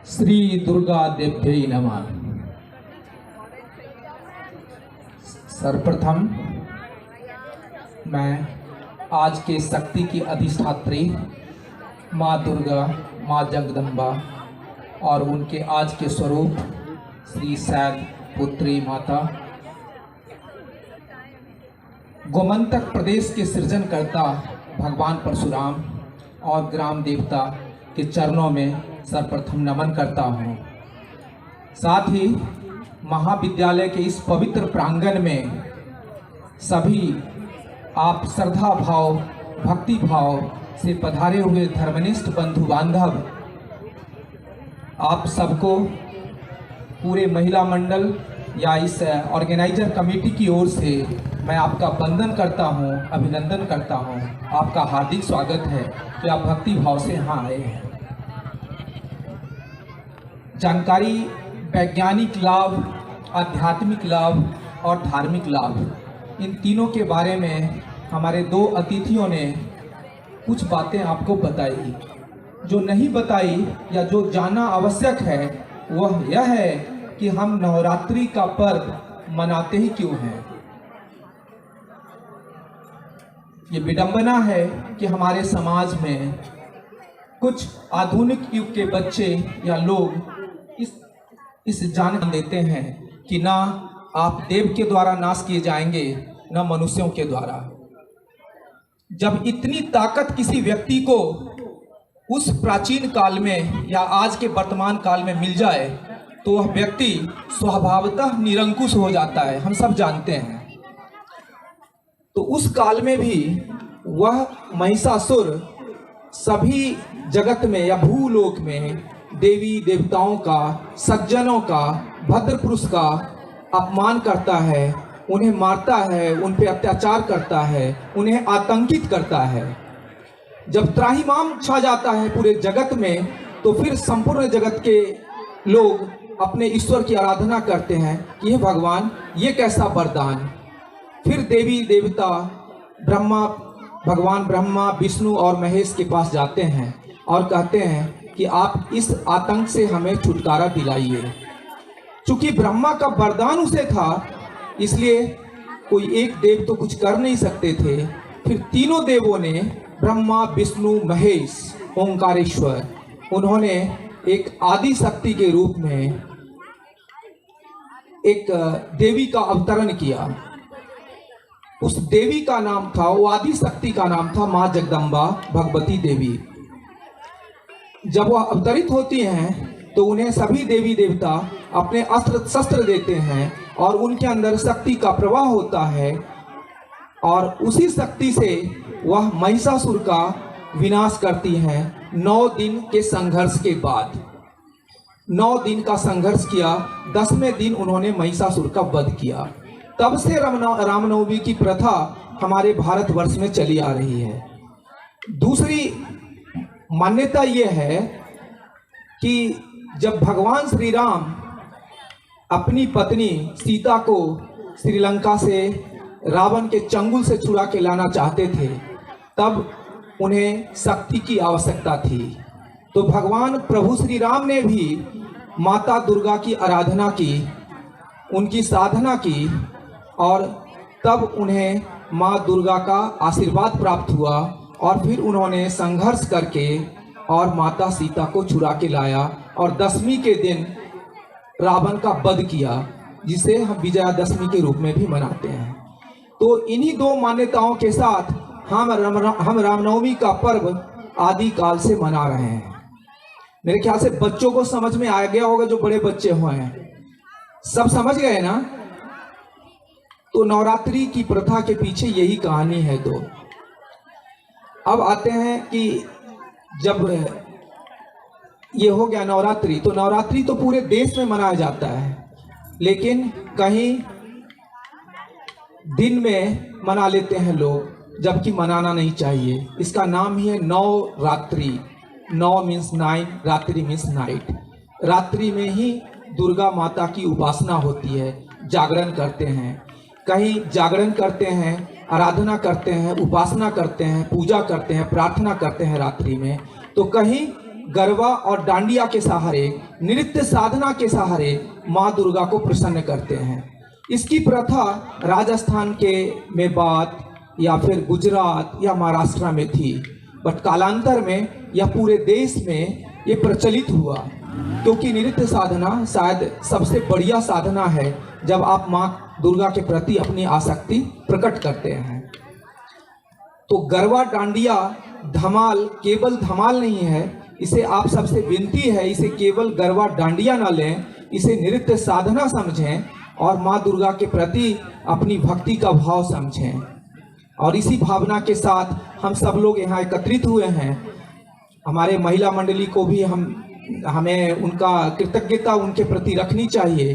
श्री दुर्गा देव्यै नमः। सर्वप्रथम मैं आज के शक्ति की अधिष्ठात्री माँ दुर्गा, माँ जगदम्बा और उनके आज के स्वरूप श्री शैल पुत्री माता, गोमंतक प्रदेश के सृजनकर्ता भगवान परशुराम और ग्राम देवता के चरणों में सर्वप्रथम नमन करता हूँ। साथ ही महाविद्यालय के इस पवित्र प्रांगण में सभी आप श्रद्धा भाव, भक्ति भाव से पधारे हुए धर्मनिष्ठ बंधु बांधव, आप सबको पूरे महिला मंडल या इस ऑर्गेनाइजर कमेटी की ओर से मैं आपका वंदन करता हूं, अभिनंदन करता हूं। आपका हार्दिक स्वागत है कि आप भक्ति भाव से यहाँ आए हैं। जानकारी, वैज्ञानिक लाभ, आध्यात्मिक लाभ और धार्मिक लाभ, इन तीनों के बारे में हमारे दो अतिथियों ने कुछ बातें आपको बताई। जो नहीं बताई या जो जानना आवश्यक है वह यह है कि हम नवरात्रि का पर्व मनाते ही क्यों हैं। ये विडंबना है कि हमारे समाज में कुछ आधुनिक युग के बच्चे या लोग इस जानकारी देते हैं कि ना आप देव के द्वारा नाश किए जाएंगे, ना मनुष्यों के द्वारा। जब इतनी ताकत किसी व्यक्ति को उस प्राचीन काल में या आज के वर्तमान काल में मिल जाए तो वह व्यक्ति स्वभावतः निरंकुश हो जाता है, हम सब जानते हैं। तो उस काल में भी वह महिषासुर सभी जगत में या भूलोक में देवी देवताओं का, सज्जनों का, भद्र पुरुष का अपमान करता है, उन्हें मारता है, उन पे अत्याचार करता है, उन्हें आतंकित करता है। जब त्राहिमाम छा जाता है पूरे जगत में तो फिर संपूर्ण जगत के लोग अपने ईश्वर की आराधना करते हैं कि हे भगवान, ये कैसा वरदान। फिर देवी देवता भगवान ब्रह्मा, विष्णु और महेश के पास जाते हैं और कहते हैं कि आप इस आतंक से हमें छुटकारा दिलाइए। चूंकि ब्रह्मा का वरदान उसे था, इसलिए कोई एक देव तो कुछ कर नहीं सकते थे। फिर तीनों देवों ने, ब्रह्मा, विष्णु, महेश, ओंकारेश्वर, उन्होंने एक आदि शक्ति के रूप में एक देवी का अवतरण किया। उस देवी का नाम था, वो आदि शक्ति का नाम था माँ जगदम्बा भगवती देवी। जब वह अवतरित होती हैं तो उन्हें सभी देवी देवता अपने अस्त्र शस्त्र देते हैं और उनके अंदर शक्ति का प्रवाह होता है और उसी शक्ति से वह महिषासुर का विनाश करती हैं। 9 दिन के संघर्ष के बाद 9 दिन का संघर्ष किया, 10वें दिन उन्होंने महिषासुर का वध किया। तब से रामनवमी की प्रथा हमारे भारतवर्ष में चली आ रही है। दूसरी मान्यता यह है कि जब भगवान श्री राम अपनी पत्नी सीता को श्रीलंका से रावण के चंगुल से छुड़ा के लाना चाहते थे, तब उन्हें शक्ति की आवश्यकता थी। तो भगवान प्रभु श्री राम ने भी माता दुर्गा की आराधना की, उनकी साधना की और तब उन्हें माँ दुर्गा का आशीर्वाद प्राप्त हुआ और फिर उन्होंने संघर्ष करके और माता सीता को छुड़ा के लाया और 10वीं के दिन रावण का वध किया, जिसे हम विजयादशमी के रूप में भी मनाते हैं। तो इन्हीं दो मान्यताओं के साथ हम रामनवमी का पर्व आदि काल से मना रहे हैं। मेरे ख्याल से बच्चों को समझ में आ गया होगा, जो बड़े बच्चे हुए हैं सब समझ गए ना। तो नवरात्रि की प्रथा के पीछे यही कहानी है। दो अब आते हैं कि जब ये हो गया नवरात्रि, तो नवरात्रि तो पूरे देश में मनाया जाता है, लेकिन कहीं दिन में मना लेते हैं लोग, जबकि मनाना नहीं चाहिए। इसका नाम ही है नवरात्रि। नौ मीन्स 9, रात्रि मीन्स नाइट। रात्रि में ही दुर्गा माता की उपासना होती है, जागरण करते हैं। कहीं जागरण करते हैं, आराधना करते हैं, उपासना करते हैं, पूजा करते हैं, प्रार्थना करते हैं रात्रि में। तो कहीं गरबा और डांडिया के सहारे, नृत्य साधना के सहारे माँ दुर्गा को प्रसन्न करते हैं। इसकी प्रथा राजस्थान के मेवात या फिर गुजरात या महाराष्ट्र में थी, बट कालांतर में यह पूरे देश में ये प्रचलित हुआ, क्योंकि नृत्य साधना शायद सबसे बढ़िया साधना है जब आप माँ दुर्गा के प्रति अपनी आसक्ति प्रकट करते हैं। तो गरबा डांडिया धमाल केवल धमाल नहीं है, इसे आप सबसे विनती है, इसे केवल गरबा डांडिया ना लें, इसे नृत्य साधना समझें और माँ दुर्गा के प्रति अपनी भक्ति का भाव समझें। और इसी भावना के साथ हम सब लोग यहाँ एकत्रित हुए हैं। हमारे महिला मंडली को भी हमें उनका कृतज्ञता उनके प्रति रखनी चाहिए,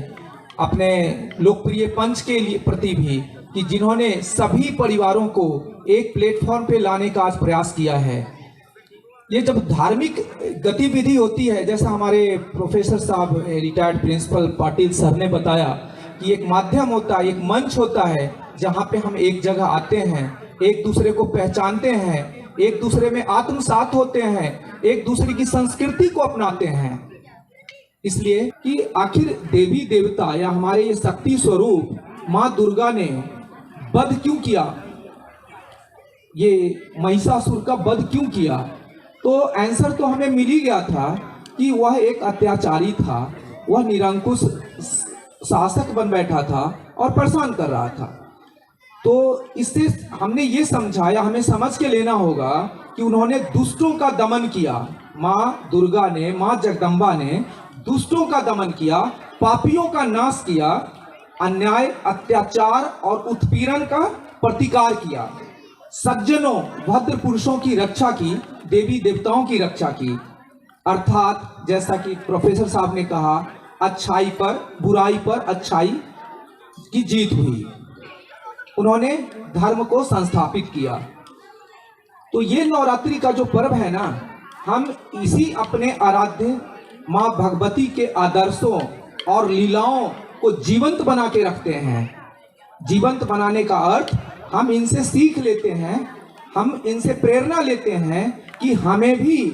अपने लोकप्रिय पंच के लिए प्रति भी, कि जिन्होंने सभी परिवारों को एक प्लेटफॉर्म पे लाने का आज प्रयास किया है। ये जब धार्मिक गतिविधि होती है, जैसा हमारे प्रोफेसर साहब रिटायर्ड प्रिंसिपल पाटिल सर ने बताया कि एक माध्यम होता है, एक मंच होता है जहाँ पे हम एक जगह आते हैं, एक दूसरे को पहचानते हैं, एक दूसरे में आत्मसात होते हैं, एक दूसरे की संस्कृति को अपनाते हैं। इसलिए कि आखिर देवी देवता या हमारे ये शक्ति स्वरूप माँ दुर्गा ने वध क्यों किया, ये महिषासुर का वध क्यों किया, तो आंसर तो हमें मिल ही गया था कि वह एक अत्याचारी था, वह निरंकुश शासक बन बैठा था और परेशान कर रहा था। तो इससे हमने ये समझाया, हमें समझ के लेना होगा कि उन्होंने दुष्टों का दमन किया। माँ दुर्गा ने, माँ जगदम्बा ने दुष्टों का दमन किया, पापियों का नाश किया, अन्याय, अत्याचार और उत्पीड़न का प्रतिकार किया, सज्जनों भद्र पुरुषों की रक्षा की, देवी देवताओं की रक्षा की। अर्थात जैसा कि प्रोफेसर साहब ने कहा, अच्छाई पर बुराई पर अच्छाई की जीत हुई। उन्होंने धर्म को संस्थापित किया। तो ये नवरात्रि का जो पर्व है ना, हम इसी अपने आराध्य माँ भगवती के आदर्शों और लीलाओं को जीवंत बना के रखते हैं। जीवंत बनाने का अर्थ हम इनसे सीख लेते हैं, हम इनसे प्रेरणा लेते हैं कि हमें भी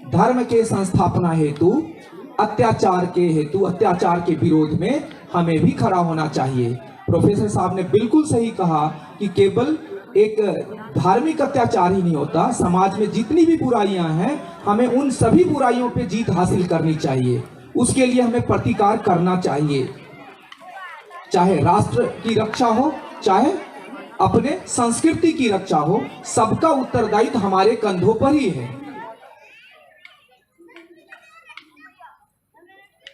धर्म के संस्थापना हेतु, अत्याचार के विरोध में हमें भी खड़ा होना चाहिए। प्रोफेसर साहब ने बिल्कुल सही कहा कि केवल एक धार्मिक अत्याचार ही नहीं होता, समाज में जितनी भी बुराइयां हैं हमें उन सभी बुराइयों पे जीत हासिल करनी चाहिए। उसके लिए हमें प्रतिकार करना चाहिए, चाहे राष्ट्र की रक्षा हो, चाहे अपने संस्कृति की रक्षा हो, सबका उत्तरदायित्व हमारे कंधों पर ही है।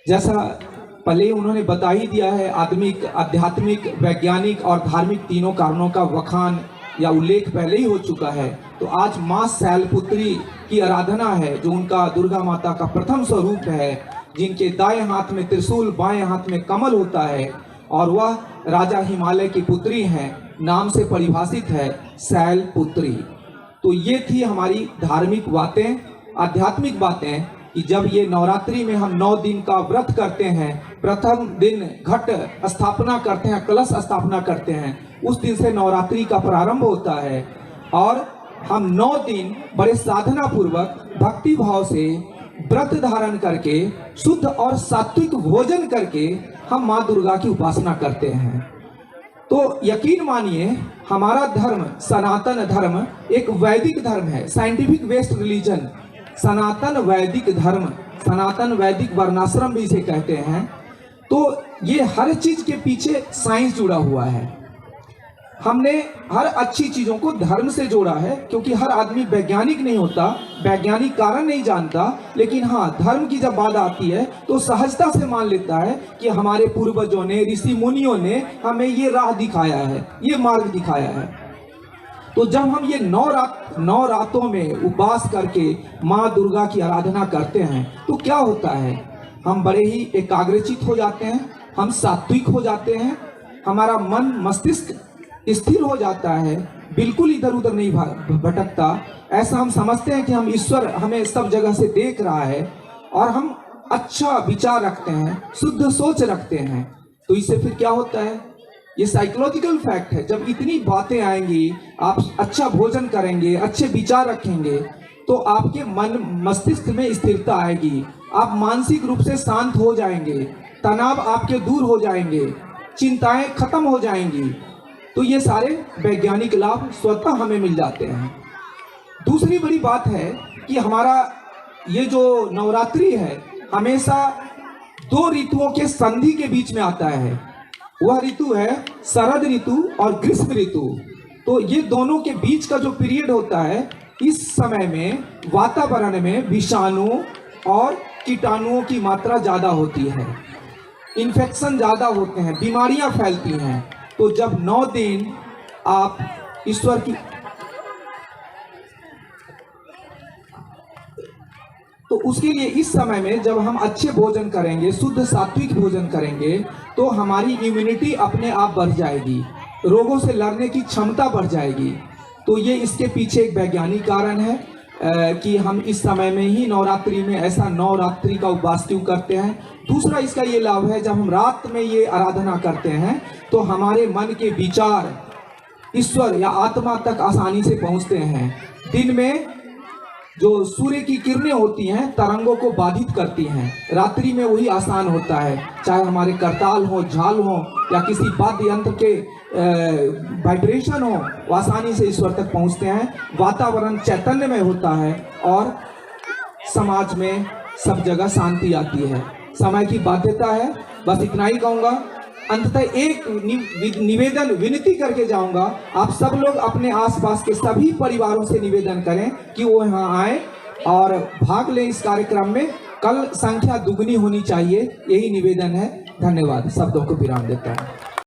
जैसा पहले उन्होंने बता ही दिया है, आध्यात्मिक, वैज्ञानिक और धार्मिक तीनों कारणों का वखान या उल्लेख पहले ही हो चुका है। तो आज माँ शैलपुत्री की आराधना है, जो उनका दुर्गा माता का प्रथम स्वरूप है, जिनके दाएं हाथ में त्रिशूल, बाएं हाथ में कमल होता है, और वह राजा हिमालय की पुत्री हैं, नाम से परिभाषित है शैलपुत्री। तो ये थी हमारी धार्मिक बातें, आध्यात्मिक बातें, कि जब ये नवरात्रि में हम 9 दिन का व्रत करते हैं, प्रथम दिन घट स्थापना करते हैं, कलश स्थापना करते हैं, उस दिन से नवरात्रि का प्रारंभ होता है। और हम 9 दिन बड़े साधना पूर्वक भक्ति भाव से व्रत धारण करके, शुद्ध और सात्विक भोजन करके हम माँ दुर्गा की उपासना करते हैं। तो यकीन मानिए, हमारा धर्म, सनातन धर्म एक वैदिक धर्म है, साइंटिफिक बेस्ड रिलीजन, सनातन वैदिक धर्म, सनातन वैदिक वर्णाश्रम भी इसे कहते हैं। तो ये हर चीज के पीछे साइंस जुड़ा हुआ है। हमने हर अच्छी चीजों को धर्म से जोड़ा है, क्योंकि हर आदमी वैज्ञानिक नहीं होता, वैज्ञानिक कारण नहीं जानता, लेकिन हाँ, धर्म की जब बात आती है तो सहजता से मान लेता है कि हमारे पूर्वजों ने, ऋषि मुनियों ने हमें ये राह दिखाया है, ये मार्ग दिखाया है। तो जब हम ये 9 रातों में उपवास करके माँ दुर्गा की आराधना करते हैं, तो क्या होता है, हम बड़े ही एकाग्रचित हो जाते हैं, हम सात्विक हो जाते हैं, हमारा मन मस्तिष्क स्थिर हो जाता है, बिल्कुल इधर उधर नहीं भटकता। ऐसा हम समझते हैं कि हम ईश्वर हमें सब जगह से देख रहा है, और हम अच्छा विचार रखते हैं, शुद्ध सोच रखते हैं। तो इससे फिर क्या होता है, ये साइकोलॉजिकल फैक्ट है, जब इतनी बातें आएंगी, आप अच्छा भोजन करेंगे, अच्छे विचार रखेंगे, तो आपके मन मस्तिष्क में स्थिरता आएगी, आप मानसिक रूप से शांत हो जाएंगे, तनाव आपके दूर हो जाएंगे, चिंताएं खत्म हो जाएंगी। तो ये सारे वैज्ञानिक लाभ स्वतः हमें मिल जाते हैं। दूसरी बड़ी बात है कि हमारा ये जो नवरात्रि है हमेशा 2 ऋतुओं के संधि के बीच में आता है। वह ऋतु है शरद ऋतु और ग्रीष्म ऋतु। तो ये दोनों के बीच का जो पीरियड होता है, इस समय में वातावरण में विषाणु और कीटाणुओं की मात्रा ज़्यादा होती है, इन्फेक्शन ज़्यादा होते हैं, बीमारियां फैलती हैं। तो जब 9 दिन आप ईश्वर की, तो उसके लिए इस समय में जब हम अच्छे भोजन करेंगे, शुद्ध सात्विक भोजन करेंगे, तो हमारी इम्यूनिटी अपने आप बढ़ जाएगी, रोगों से लड़ने की क्षमता बढ़ जाएगी। तो ये इसके पीछे एक वैज्ञानिक कारण है कि हम इस समय में ही नवरात्रि में ऐसा नवरात्रि का उपवास क्यों करते हैं। दूसरा इसका ये लाभ है, जब हम रात में ये आराधना करते हैं तो हमारे मन के विचार ईश्वर या आत्मा तक आसानी से पहुंचते हैं। दिन में जो सूर्य की किरणें होती हैं तरंगों को बाधित करती हैं, रात्रि में वही आसान होता है। चाहे हमारे करताल हो, झाल हो या किसी वाद्य यंत्र के वाइब्रेशन हो, वो आसानी से ईश्वर तक पहुंचते हैं। वातावरण चैतन्यमय होता है और समाज में सब जगह शांति आती है। समय की बाध्यता है, बस इतना ही कहूँगा। अंततः एक निवेदन विनती करके जाऊंगा, आप सब लोग अपने आसपास के सभी परिवारों से निवेदन करें कि वो यहाँ आए और भाग लें इस कार्यक्रम में। कल संख्या दुगनी होनी चाहिए, यही निवेदन है। धन्यवाद, शब्दों को विराम देता हूँ।